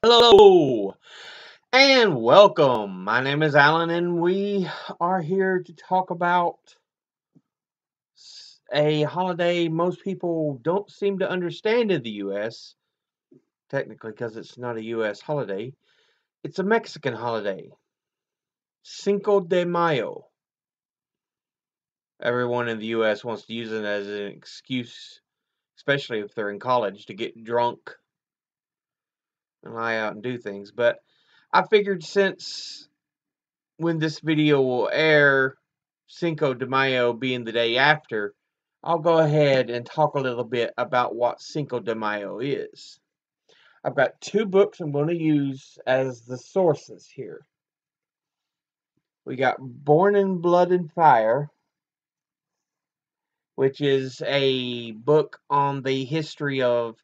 Hello and welcome. My name is Alan, and we are here to talk about a holiday most people don't seem to understand in the U.S. Technically, because it's not a U.S. holiday, it's a Mexican holiday. Cinco de Mayo. Everyone in the U.S. wants to use it as an excuse, especially if they're in college, to get drunk and lie out and do things. But I figured since when this video will air, Cinco de Mayo being the day after, I'll go ahead and talk a little bit about what Cinco de Mayo is. I've got two books I'm going to use as the sources here. We got Born in Blood and Fire, which is a book on the history of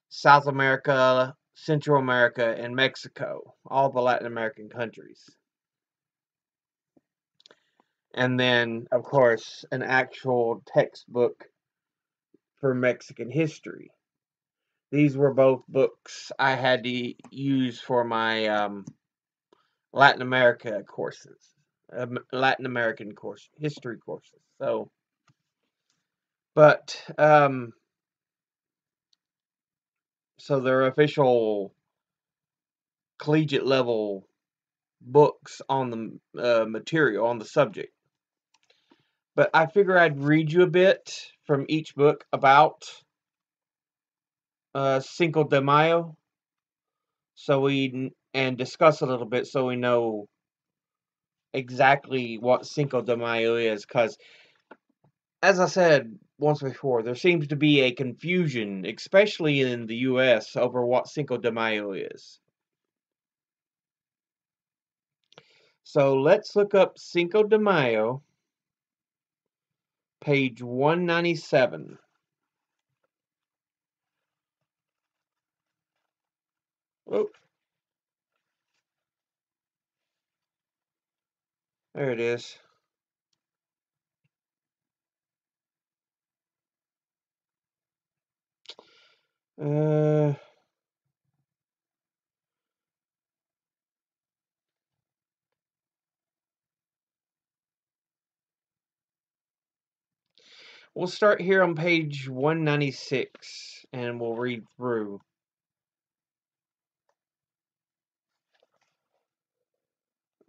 South America, Central America, and Mexico, all the Latin American countries. And then, of course, an actual textbook for Mexican history. These were both books I had to use for my Latin America courses, Latin American history courses. So, but so they're official collegiate level books on the material, on the subject. But I figure I'd read you a bit from each book about Cinco de Mayo, and discuss a little bit so we know exactly what Cinco de Mayo is, because as I said once before, there seems to be a confusion, especially in the US, over what Cinco de Mayo is. So let's look up Cinco de Mayo, page 197. Oh, there it is. We'll start here on page 196, and we'll read through.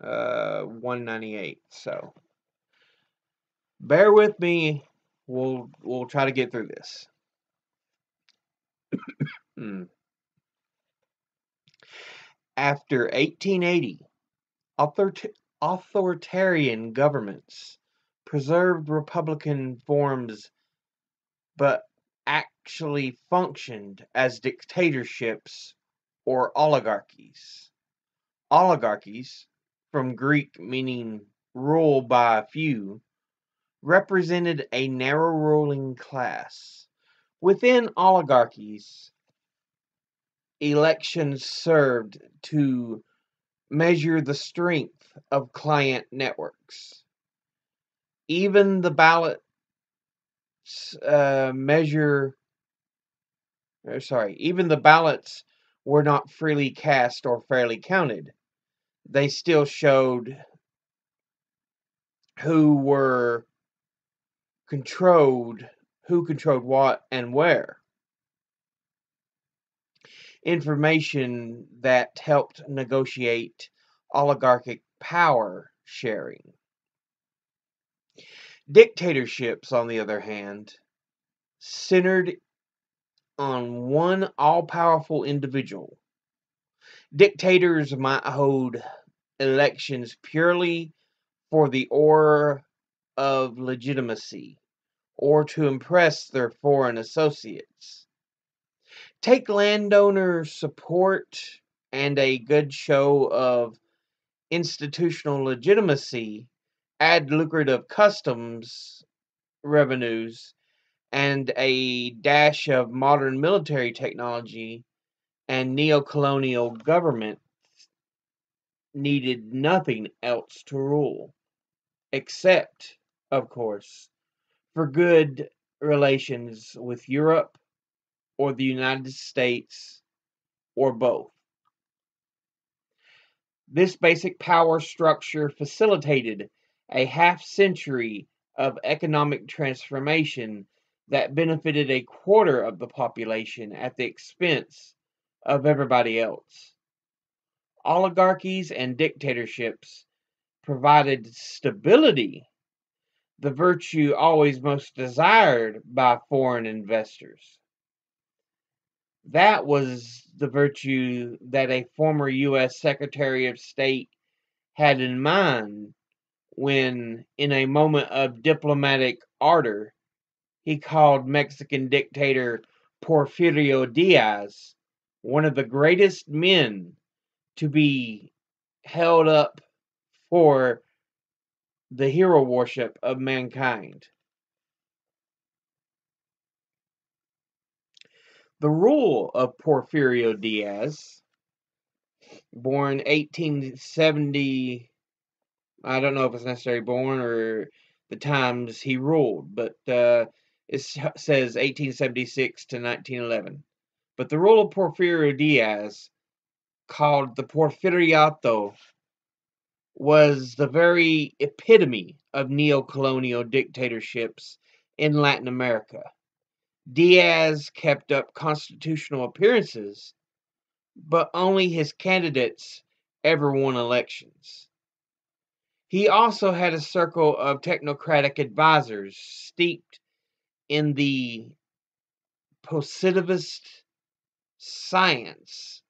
Uh, 198. So bear with me. We'll try to get through this. After 1880, authoritarian governments preserved republican forms but actually functioned as dictatorships or oligarchies. Oligarchies, from Greek meaning rule by a few, represented a narrow ruling class. Within oligarchies, elections served to measure the strength of client networks. Even the ballots even the ballots were not freely cast or fairly counted. They still showed who controlled what and where. Information that helped negotiate oligarchic power sharing. Dictatorships, on the other hand, centered on one all-powerful individual. Dictators might hold elections purely for the aura of legitimacy or to impress their foreign associates. Take landowner support and a good show of institutional legitimacy, add lucrative customs revenues, and a dash of modern military technology, and neo-colonial government needed nothing else to rule, except, of course, for good relations with Europe or the United States or both. This basic power structure facilitated a half century of economic transformation that benefited a quarter of the population at the expense of everybody else. Oligarchies and dictatorships provided stability, the virtue always most desired by foreign investors. That was the virtue that a former U.S. Secretary of State had in mind when, in a moment of diplomatic ardor, he called Mexican dictator Porfirio Diaz one of the greatest men to be held up for the hero worship of mankind. The rule of Porfirio Diaz, born 1870, I don't know if it's necessarily born or the times he ruled, but it says 1876 to 1911. But the rule of Porfirio Diaz, called the Porfiriato, was the very epitome of neo-colonial dictatorships in Latin America. Diaz kept up constitutional appearances, but only his candidates ever won elections. He also had a circle of technocratic advisors steeped in the positivist science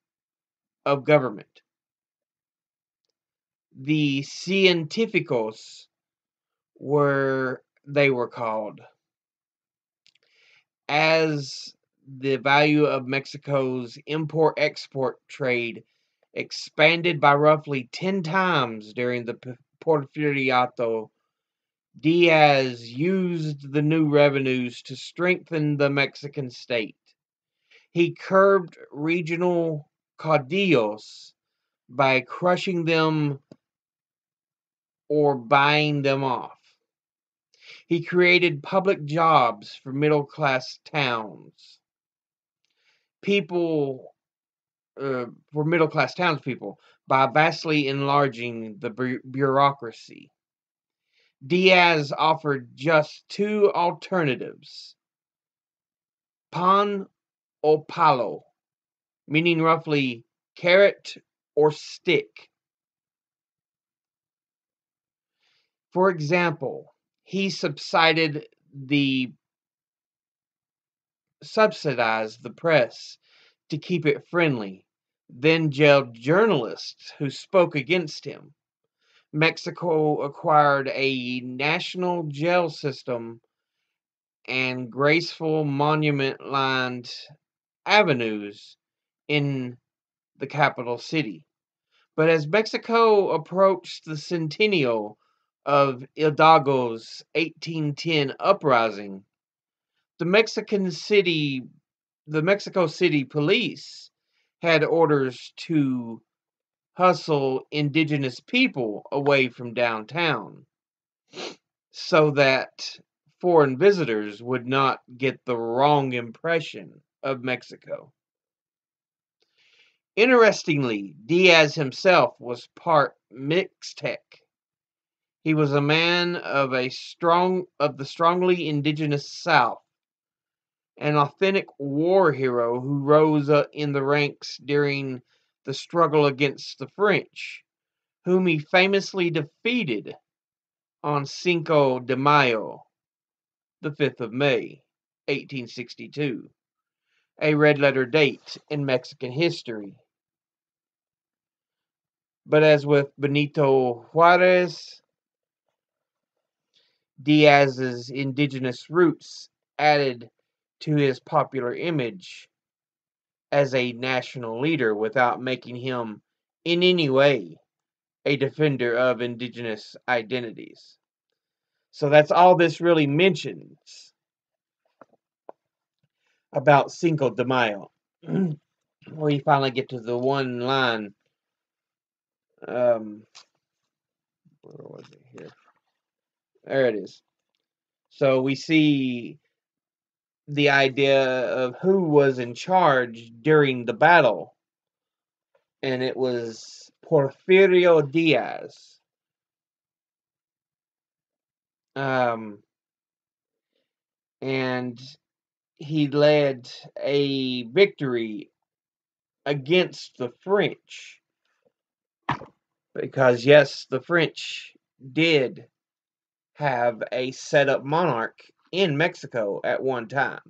of government. The científicos they were called, as the value of Mexico's import-export trade expanded by roughly 10 times during the Porfiriato. Diaz used the new revenues to strengthen the Mexican state. He curbed regional caudillos by crushing them or buying them off. He created public jobs for middle-class towns. For middle-class townspeople by vastly enlarging the bureaucracy. Diaz offered just two alternatives: pan o palo, meaning roughly carrot or stick. For example, he subsidized the press to keep it friendly, then jailed journalists who spoke against him. Mexico acquired a national jail system and graceful monument-lined avenues in the capital city. But as Mexico approached the centennial of Hidalgo's 1810 uprising, the Mexico City police had orders to hustle indigenous people away from downtown so that foreign visitors would not get the wrong impression of Mexico. Interestingly, Diaz himself was part Mixtec. He was a man of the strongly indigenous South, an authentic war hero who rose up in the ranks during the struggle against the French, whom he famously defeated on Cinco de Mayo, the 5th of May, 1862, a red-letter date in Mexican history. But as with Benito Juarez, Diaz's indigenous roots added to his popular image as a national leader without making him in any way a defender of indigenous identities. So that's all this really mentions about Cinco de Mayo. We finally get to the one line. Where was it here? There it is. So we see the idea of who was in charge during the battle. And it was Porfirio Diaz. And he led a victory against the French. Because, yes, the French did have a set up monarch in Mexico at one time.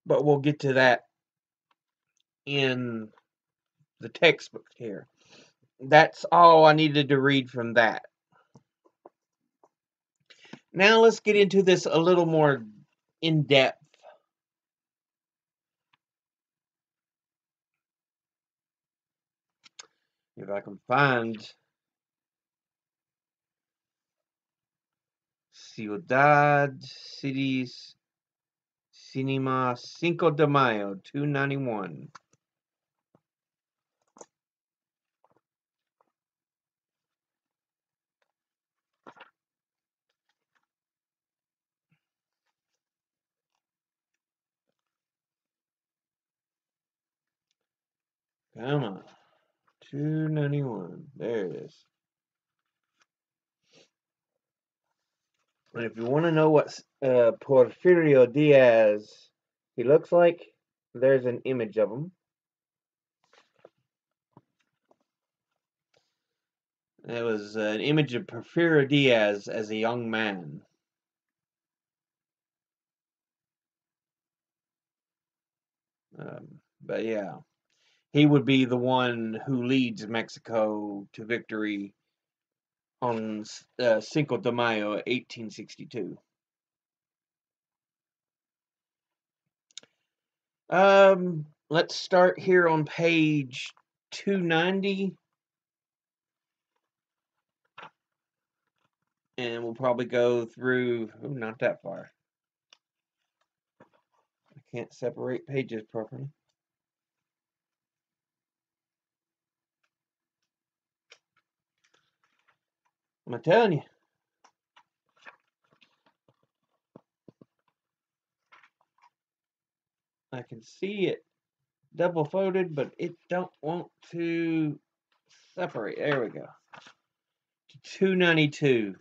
But we'll get to that in the textbook here. That's all I needed to read from that. Now let's get into this a little more in depth. If I can find Ciudad, Cities, Cinema, Cinco de Mayo, 291. Come on. 291. There it is. And if you want to know what Porfirio Diaz he looks like, there's an image of him. It was an image of Porfirio Diaz as a young man. But yeah, he would be the one who leads Mexico to victory on Cinco de Mayo, 1862. Let's start here on page 290. And we'll probably go through, not that far. I can't separate pages properly. I'm telling you. I can see it double folded, but it don't want to separate. There we go. 292.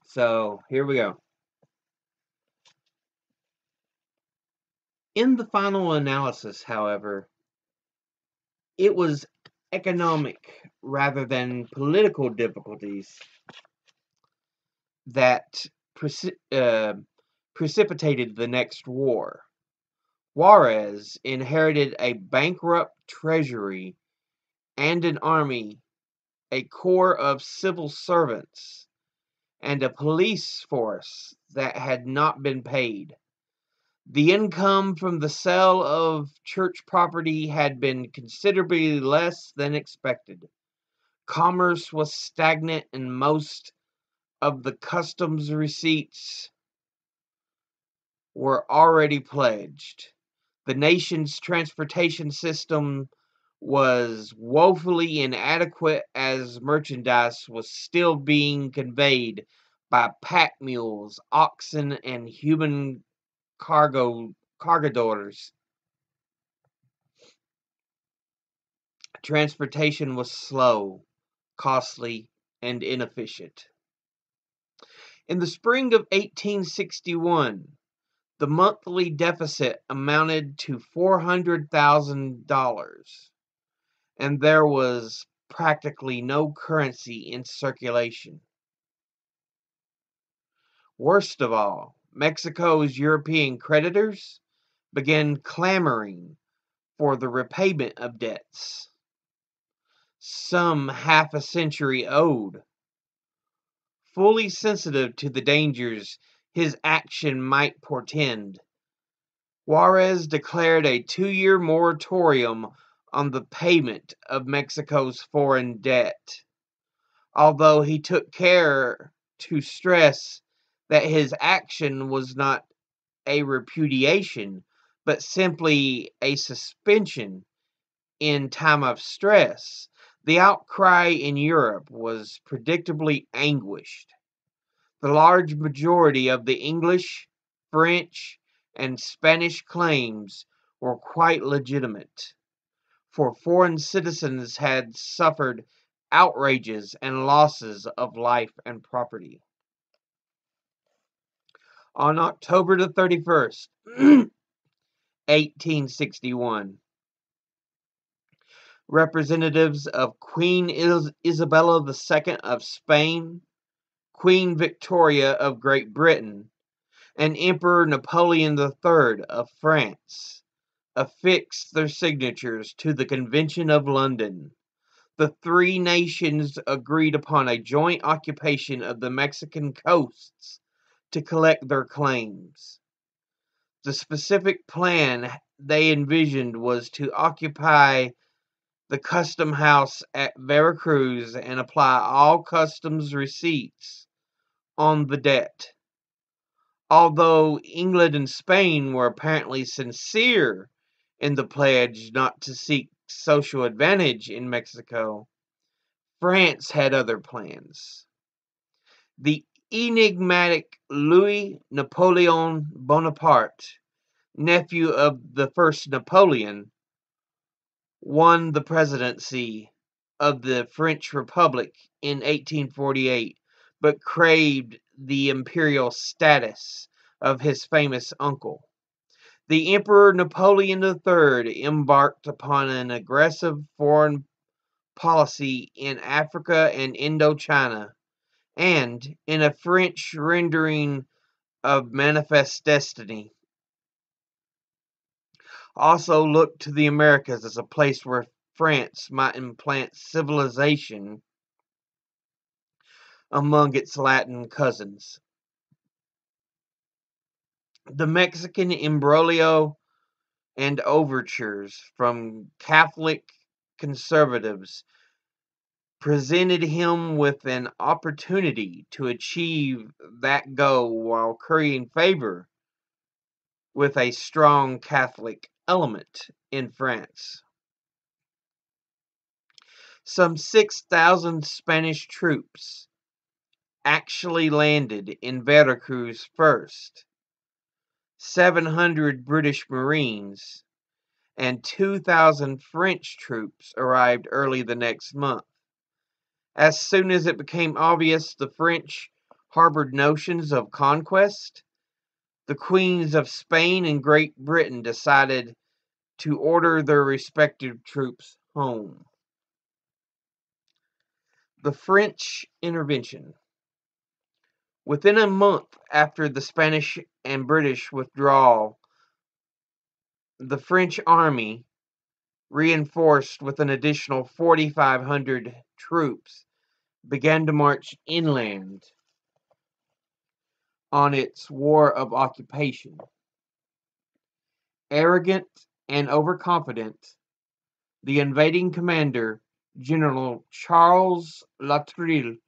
So here we go. In the final analysis, however, it was economic rather than political difficulties that precipitated the next war. Juarez inherited a bankrupt treasury and an army, a corps of civil servants, and a police force that had not been paid. The income from the sale of church property had been considerably less than expected. Commerce was stagnant, and most of the customs receipts were already pledged. The nation's transportation system was woefully inadequate as merchandise was still being conveyed by pack mules, oxen, and human cargadores. Transportation was slow, costly, and inefficient. In the spring of 1861, the monthly deficit amounted to $400,000, and there was practically no currency in circulation. Worst of all, Mexico's European creditors began clamoring for the repayment of debts, some half a century owed. Fully sensitive to the dangers his action might portend, Juarez declared a 2-year moratorium on the payment of Mexico's foreign debt, although he took care to stress that his action was not a repudiation, but simply a suspension in time of stress. The outcry in Europe was predictably anguished. The large majority of the English, French, and Spanish claims were quite legitimate, for foreign citizens had suffered outrages and losses of life and property. On October the 31st, 1861, representatives of Queen Isabella II of Spain, Queen Victoria of Great Britain, and Emperor Napoleon III of France affixed their signatures to the Convention of London. The three nations agreed upon a joint occupation of the Mexican coasts to collect their claims. The specific plan they envisioned was to occupy the custom house at Veracruz and apply all customs receipts on the debt. Although England and Spain were apparently sincere in the pledge not to seek social advantage in Mexico, France had other plans. The enigmatic Louis Napoleon Bonaparte, nephew of the first Napoleon, won the presidency of the French Republic in 1848, but craved the imperial status of his famous uncle. The Emperor Napoleon III embarked upon an aggressive foreign policy in Africa and Indochina, and, in a French rendering of Manifest Destiny, also looked to the Americas as a place where France might implant civilization among its Latin cousins. The Mexican imbroglio and overtures from Catholic conservatives presented him with an opportunity to achieve that goal while currying favor with a strong Catholic element in France. Some 6,000 Spanish troops actually landed in Veracruz first, 700 British Marines, and 2,000 French troops arrived early the next month. As soon as it became obvious the French harbored notions of conquest, the queens of Spain and Great Britain decided to order their respective troops home. The French intervention. Within a month after the Spanish and British withdrawal, the French army, reinforced with an additional 4,500 troops, began to march inland on its war of occupation. Arrogant and overconfident, the invading commander, General Charles Latreille,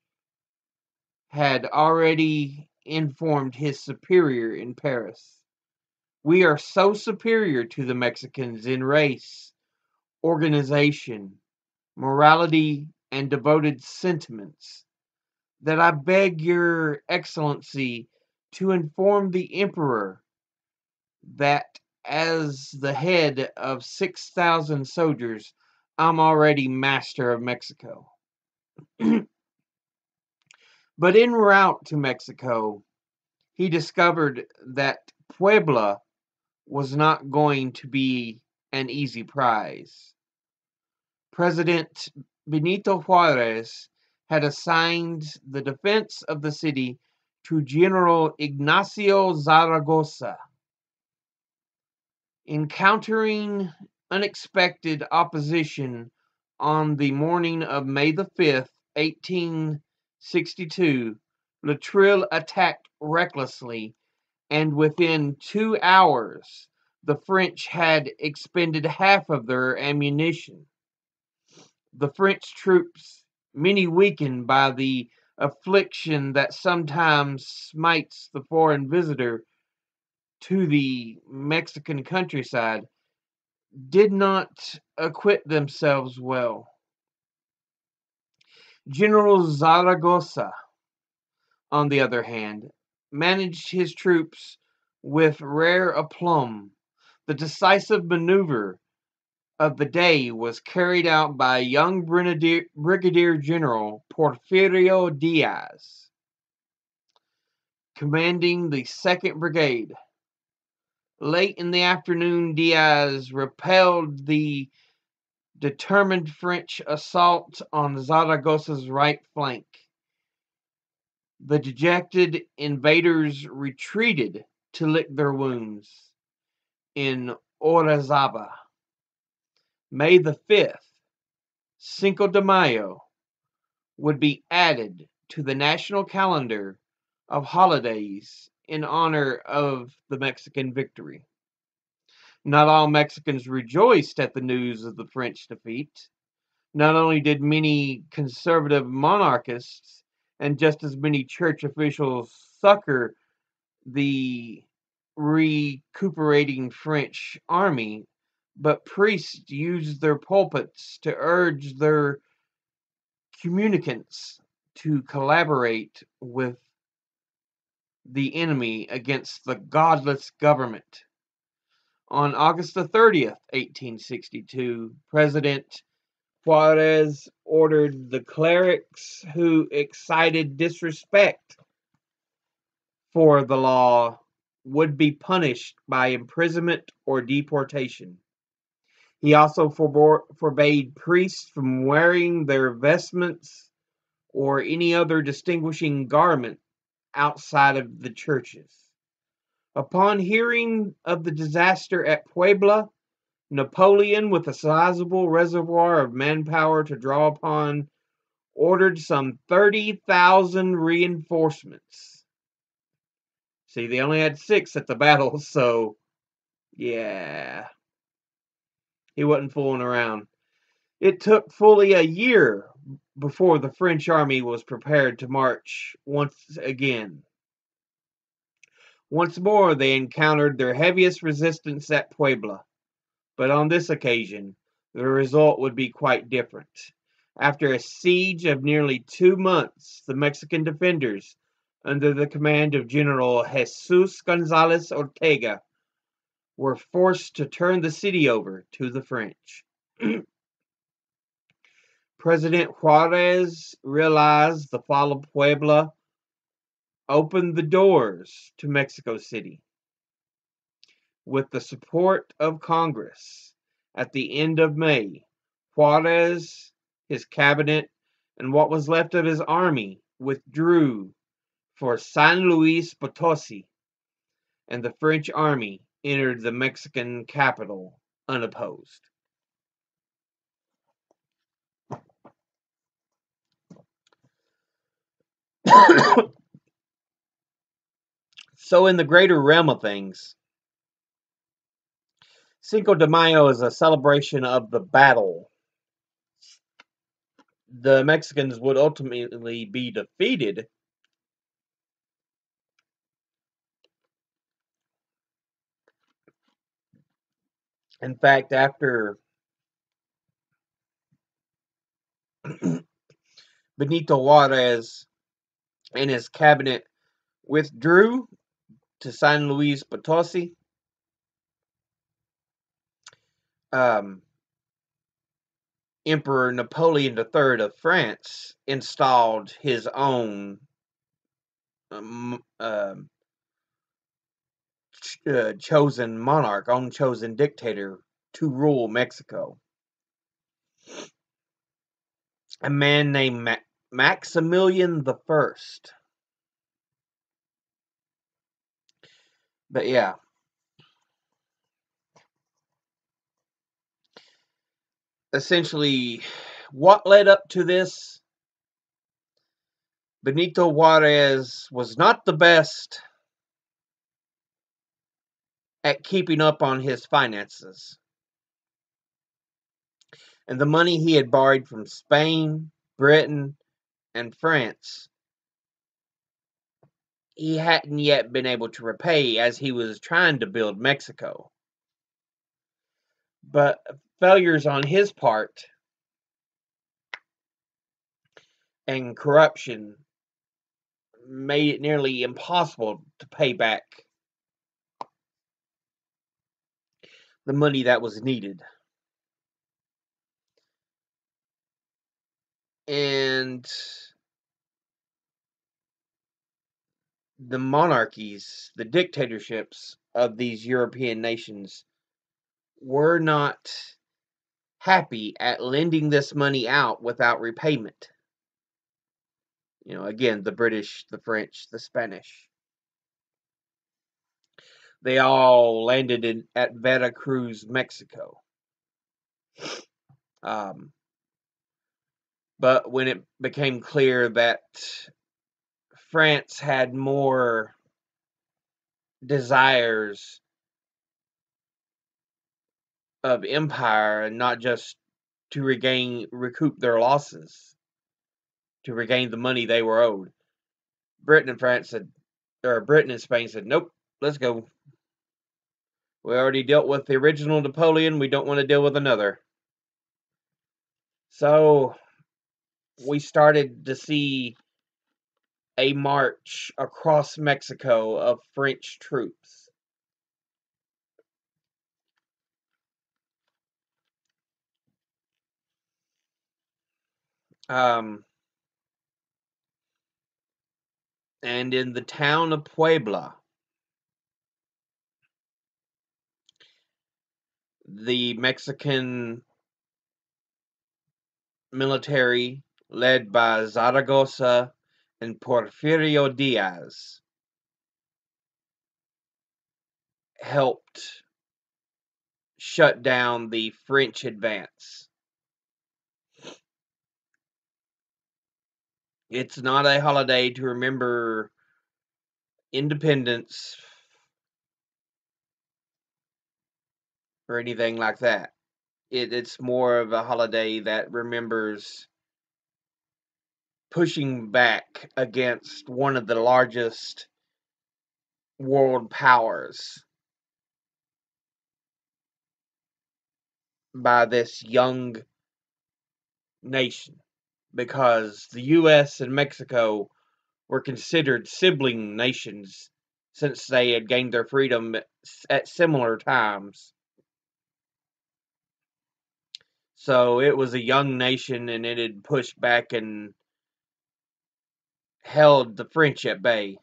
had already informed his superior in Paris, "We are so superior to the Mexicans in race, organization, morality, and devoted sentiments, that I beg your excellency to inform the emperor that as the head of 6,000 soldiers, I'm already master of Mexico." But en route to Mexico, he discovered that Puebla was not going to be an easy prize. President Benito Juarez had assigned the defense of the city to General Ignacio Zaragoza. Encountering unexpected opposition on the morning of May the 5th, 1862, Latreille attacked recklessly, and within 2 hours the French had expended half of their ammunition. The French troops, many weakened by the affliction that sometimes smites the foreign visitor to the Mexican countryside, did not acquit themselves well. General Zaragoza on the other hand, managed his troops with rare aplomb. The decisive maneuver of the day was carried out by young Brigadier General Porfirio Diaz, commanding the 2nd Brigade. Late in the afternoon, Diaz repelled the determined French assault on Zaragoz's right flank. The dejected invaders retreated to lick their wounds in Orizaba. May the 5th, Cinco de Mayo, would be added to the national calendar of holidays in honor of the Mexican victory. Not all Mexicans rejoiced at the news of the French defeat. Not only did many conservative monarchists and just as many church officials succor the recuperating French army, but priests used their pulpits to urge their communicants to collaborate with the enemy against the godless government. On August the 30th, 1862, President Juarez ordered the clerics who excited disrespect for the law would be punished by imprisonment or deportation. He also forbade priests from wearing their vestments or any other distinguishing garment outside of the churches. Upon hearing of the disaster at Puebla, Napoleon, with a sizable reservoir of manpower to draw upon, ordered some 30,000 reinforcements. See, they only had 6 at the battle, so yeah, he wasn't fooling around. It took fully a year before the French army was prepared to march once again. Once more, they encountered their heaviest resistance at Puebla. But on this occasion, the result would be quite different. After a siege of nearly 2 months, the Mexican defenders, under the command of General Jesus Gonzalez Ortega, were forced to turn the city over to the French. President Juarez realized the fall of Puebla opened the doors to Mexico City. With the support of Congress, at the end of May, Juarez, his cabinet, and what was left of his army withdrew for San Luis Potosi, and the French army entered the Mexican capital unopposed. So, in the greater realm of things, Cinco de Mayo is a celebration of the battle. The Mexicans would ultimately be defeated. In fact, after Benito Juarez and his cabinet withdrew to San Luis Potosi, Emperor Napoleon III of France installed his own chosen monarch, own chosen dictator to rule Mexico. A man named Maximilian the First. But yeah. Essentially, what led up to this? Benito Juarez was not the best at keeping up on his finances. And the money he had borrowed from Spain, Britain, and France, he hadn't yet been able to repay as he was trying to build Mexico. But failures on his part and corruption made it nearly impossible to pay back the money that was needed. And the monarchies, the dictatorships of these European nations were not happy at lending this money out without repayment. Again, the British, the French, the Spanish. They all landed at Veracruz, Mexico. But when it became clear that France had more desires of empire and not just to recoup their losses, to regain the money they were owed, Britain and Spain said, nope, let's go. We already dealt with the original Napoleon. We don't want to deal with another. So we started to see a march across Mexico of French troops. And in the town of Puebla, the Mexican military, led by Zaragoza and Porfirio Diaz, helped shut down the French advance. It's not a holiday to remember independence or anything like that. It's more of a holiday that remembers pushing back against one of the largest world powers by this young nation, because the US and Mexico were considered sibling nations since they had gained their freedom at similar times. So it was a young nation, and it had pushed back and held the French at bay.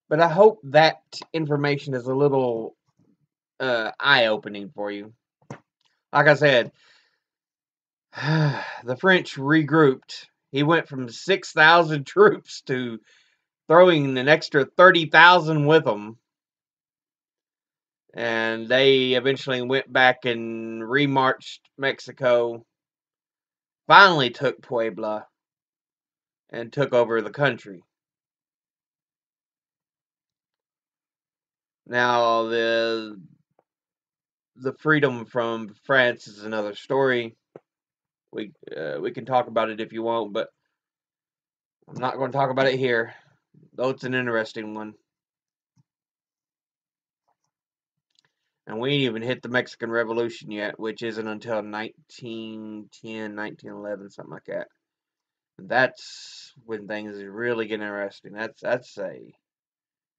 But I hope that information is a little eye-opening for you. Like I said, the French regrouped. He went from 6,000 troops to throwing an extra 30,000 with them. And they eventually went back and remarched Mexico, finally took Puebla, and took over the country. Now, the freedom from France is another story. We can talk about it if you want, but I'm not going to talk about it here, though it's an interesting one. And we ain't even hit the Mexican Revolution yet, which isn't until 1910, 1911, something like that. And that's when things really get interesting. That's a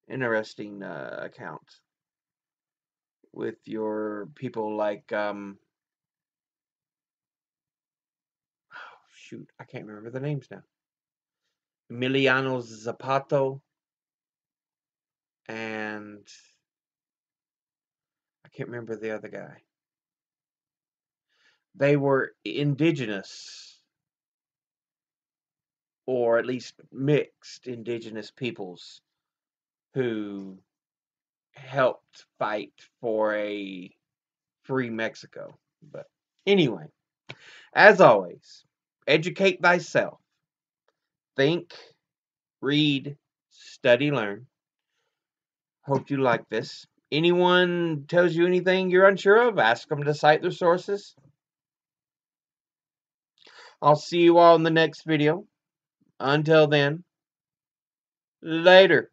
interesting account with your people like shoot, I can't remember the names now. Emiliano Zapata, and I can't remember the other guy. They were indigenous, or at least mixed indigenous peoples, who helped fight for a free Mexico. But anyway, as always, educate thyself. Think, read, study, learn. Hope you like this. Anyone tells you anything you're unsure of, ask them to cite their sources. I'll see you all in the next video. Until then, later.